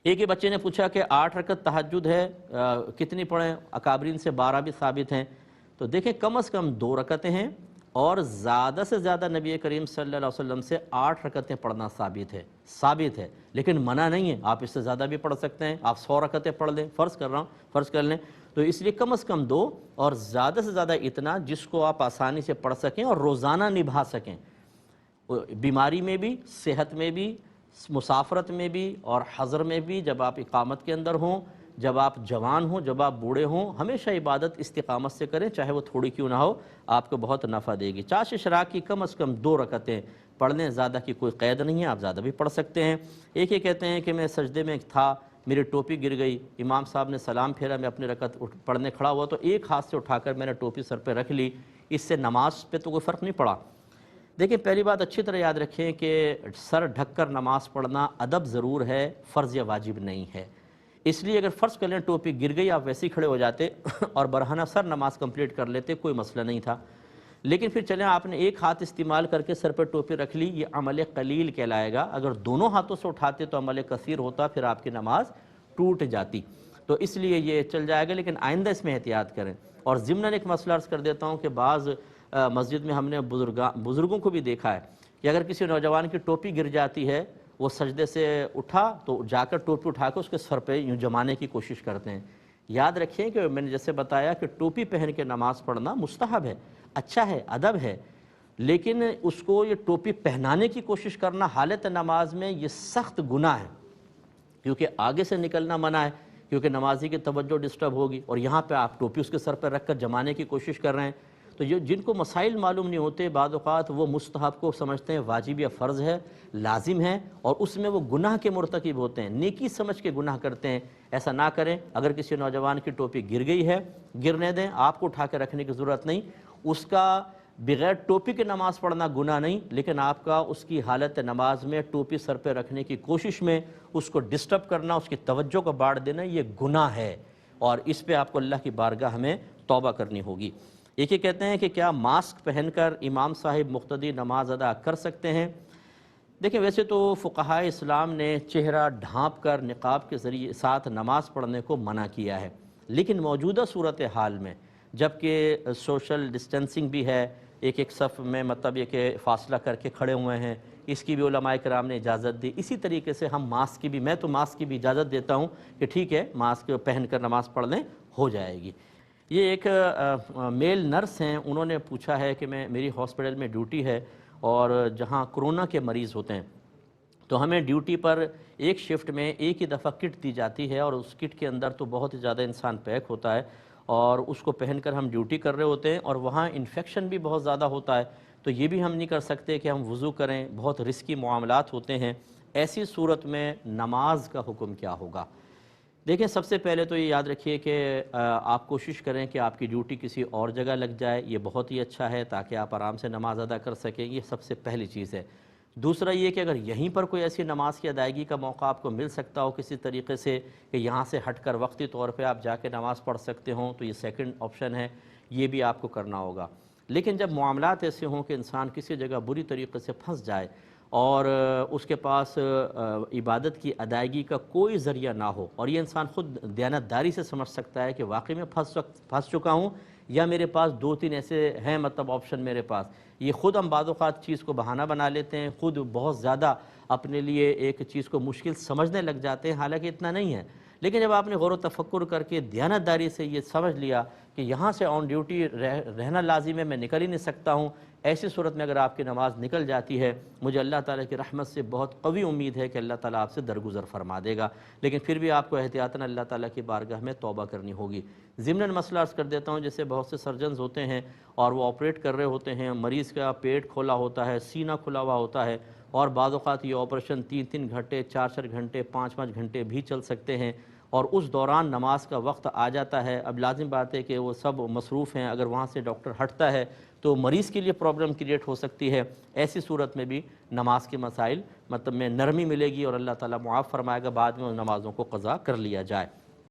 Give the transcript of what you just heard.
ایک ہی بچے نے پوچھا کہ 8 رکعت تہجد ہے کتنی پڑھیں؟ اکابرین سے 12 بھی ثابت ہیں۔ تو دیکھیں کم از کم 2 رکعتیں ہیں، اور زیادہ سے زیادہ نبی کریم صلی اللہ علیہ وسلم سے 8 رکعتیں پڑھنا ثابت ہے، لیکن منع نہیں ہے، آپ اس سے زیادہ بھی پڑھ سکتے ہیں، آپ 100 رکعتیں پڑھ لیں، فرض کر لیں، تو اس لیے کم از کم 2 اور زیادہ سے زیادہ اتنا جس کو آپ آسانی سے پڑھ سکیں اور روزانہ نبھا سکیں، بیماری میں بھی، صحت میں بھی، مسافرت میں بھی اور حضر میں بھی، جب آپ اقامت کے اندر ہوں، جب آپ جوان ہوں، جب آپ بوڑھے ہوں، ہمیشہ عبادت استقامت سے کریں، چاہے وہ تھوڑی کیوں نہ ہو، آپ کو بہت نفع دے گی۔ چاش اشراق کی کم از کم 2 رکعتیں پڑھ لیں، زیادہ کی کوئی قید نہیں ہے، آپ زیادہ بھی پڑھ سکتے ہیں۔ ایک یہ کہتے ہیں کہ میں سجدے میں تھا، میری ٹوپی گر گئی، امام صاحب نے سلام پھیرا، میں اپنی رکعت پڑھنے کھڑا ہوا تو ایک ہاتھ سے اٹھا کر میں نے ٹوپی سر پہ رکھ لی، اس سے نماز پہ تو کوئی فرق نہیں پڑا۔ دیکھیں پہلی بات اچھی طرح یاد رکھیں کہ سر ڈھک کر نماز پڑھنا ادب ضرور ہے، فرض یا واجب نہیں ہے۔ اس لیے اگر فرض کر لیں ٹوپی گر گئی، آپ ویسے ہی کھڑے ہو جاتے اور برہنہ سر نماز کمپلیٹ کر لیتے، کوئی مسئلہ نہیں تھا۔ لیکن پھر چلیں آپ نے ایک ہاتھ استعمال کر کے سر پہ ٹوپی رکھ لی، یہ عمل قلیل کہلائے گا۔ اگر دونوں ہاتھوں سے اٹھاتے تو عمل کثیر ہوتا، پھر آپ کی نماز ٹوٹ جاتی، تو اس لیے یہ چل جائے گا، لیکن آئندہ اس میں احتیاط کریں۔ اور ضمناً ایک مسئلہ عرض کر دیتا ہوں کہ بعض مسجد میں ہم نے بزرگوں کو بھی دیکھا ہے کہ اگر کسی نوجوان کی ٹوپی گر جاتی ہے، وہ سجدے سے اٹھا تو جا کر ٹوپی اٹھا کے اس کے سر پہ یوں جمانے کی کوشش کرتے ہیں۔ یاد رکھیں کہ میں نے جیسے بتایا کہ ٹوپی پہن کے نماز پڑھنا مستحب ہے، اچھا ہے، ادب ہے، لیکن اس کو یہ ٹوپی پہنانے کی کوشش کرنا حالت نماز میں یہ سخت گناہ ہے، کیونکہ آگے سے نکلنا منع ہے، کیونکہ نمازی کی توجہ ڈسٹرب ہوگی، اور یہاں پہ آپ ٹوپی اس کے سر پہ رکھ کر جمانے کی کوشش کر رہے ہیں۔ تو یہ جن کو مسائل معلوم نہیں ہوتے، بعض اوقات وہ مستحب کو سمجھتے ہیں واجب یا فرض ہے، لازم ہے، اور اس میں وہ گناہ کے مرتکب ہوتے ہیں، نیکی سمجھ کے گناہ کرتے ہیں۔ ایسا نہ کریں۔ اگر کسی نوجوان کی ٹوپی گر گئی ہے، گرنے دیں، آپ کو اٹھا کے رکھنے کی ضرورت نہیں۔ اس کا بغیر ٹوپی کے نماز پڑھنا گناہ نہیں، لیکن آپ کا اس کی حالت نماز میں ٹوپی سر پہ رکھنے کی کوشش میں اس کو ڈسٹرب کرنا، اس کی توجہ کو باڑ دینا، یہ گناہ ہے، اور اس پہ آپ کو اللہ کی بارگاہ میں توبہ کرنی ہوگی۔ ایک یہ کہتے ہیں کہ کیا ماسک پہن کر امام صاحب مقتدی نماز ادا کر سکتے ہیں؟ دیکھیں ویسے تو فقہائے اسلام نے چہرہ ڈھانپ کر نقاب کے ذریعے ساتھ نماز پڑھنے کو منع کیا ہے، لیکن موجودہ صورتحال میں جبکہ سوشل ڈسٹینسنگ بھی ہے، ایک صف میں مطلب یہ کہ فاصلہ کر کے کھڑے ہوئے ہیں، اس کی بھی علماء کرام نے اجازت دی، اسی طریقے سے ہم ماسک کی بھی، میں تو ماسک کی بھی اجازت دیتا ہوں کہ ٹھیک ہے ماسک پہن کر نماز پڑھ لیں، ہو جائے گی۔ یہ ایک میل نرس ہیں، انہوں نے پوچھا ہے کہ میری ہاسپٹل میں ڈیوٹی ہے اور جہاں کرونا کے مریض ہوتے ہیں تو ہمیں ڈیوٹی پر ایک شفٹ میں ایک ہی دفعہ کٹ دی جاتی ہے، اور اس کٹ کے اندر تو بہت ہی زیادہ انسان پیک ہوتا ہے، اور اس کو پہن کر ہم ڈیوٹی کر رہے ہوتے ہیں، اور وہاں انفیکشن بھی بہت زیادہ ہوتا ہے، تو یہ بھی ہم نہیں کر سکتے کہ ہم وضو کریں، بہت رسکی معاملات ہوتے ہیں۔ ایسی صورت میں نماز کا حکم کیا ہوگا؟ دیکھیں سب سے پہلے تو یہ یاد رکھیے کہ آپ کوشش کریں کہ آپ کی ڈیوٹی کسی اور جگہ لگ جائے، یہ بہت ہی اچھا ہے تاکہ آپ آرام سے نماز ادا کر سکیں، یہ سب سے پہلی چیز ہے۔ دوسرا یہ کہ اگر یہیں پر کوئی ایسی نماز کی ادائیگی کا موقع آپ کو مل سکتا ہو کسی طریقے سے کہ یہاں سے ہٹ کر وقتی طور پہ آپ جا کے نماز پڑھ سکتے ہوں، تو یہ سیکنڈ آپشن ہے، یہ بھی آپ کو کرنا ہوگا۔ لیکن جب معاملات ایسے ہوں کہ انسان کسی جگہ بری طریقے سے پھنس جائے اور اس کے پاس عبادت کی ادائیگی کا کوئی ذریعہ نہ ہو، اور یہ انسان خود دیانتداری سے سمجھ سکتا ہے کہ واقعی میں پھنس چکا ہوں، یا میرے پاس 2-3 ایسے ہیں مطلب آپشن میرے پاس، یہ خود ہم بعض اوقات چیز کو بہانہ بنا لیتے ہیں، خود بہت زیادہ اپنے لیے ایک چیز کو مشکل سمجھنے لگ جاتے ہیں، حالانکہ اتنا نہیں ہے۔ لیکن جب آپ نے غور و تفکر کر کے دیانتداری سے یہ سمجھ لیا کہ یہاں سے آن ڈیوٹی رہنا لازم ہے، میں نکل ہی نہیں سکتا ہوں، ایسی صورت میں اگر آپ کی نماز نکل جاتی ہے، مجھے اللہ تعالیٰ کی رحمت سے بہت قوی امید ہے کہ اللہ تعالیٰ آپ سے درگزر فرما دے گا، لیکن پھر بھی آپ کو احتیاطاً اللہ تعالیٰ کی بارگاہ میں توبہ کرنی ہوگی۔ ضمناً مسئلہ عرض کر دیتا ہوں، جیسے بہت سے سرجنز ہوتے ہیں اور وہ آپریٹ کر رہے ہوتے ہیں، مریض کا پیٹ کھولا ہوتا ہے، سینہ کھلا ہوا ہوتا ہے، اور بعض اوقات یہ آپریشن 3-3 گھنٹے، 4-4 گھنٹے، 5-5 گھنٹے بھی چل سکتے ہیں، اور اس دوران نماز کا وقت آ جاتا ہے۔ اب لازم بات ہے کہ وہ سب مصروف ہیں، اگر وہاں سے ڈاکٹر ہٹتا ہے تو مریض کے لیے پرابلم کریٹ ہو سکتی ہے۔ ایسی صورت میں بھی نماز کے مسائل مطلب میں نرمی ملے گی اور اللہ تعالیٰ معاف فرمائے گا، بعد میں ان نمازوں کو قضا کر لیا جائے۔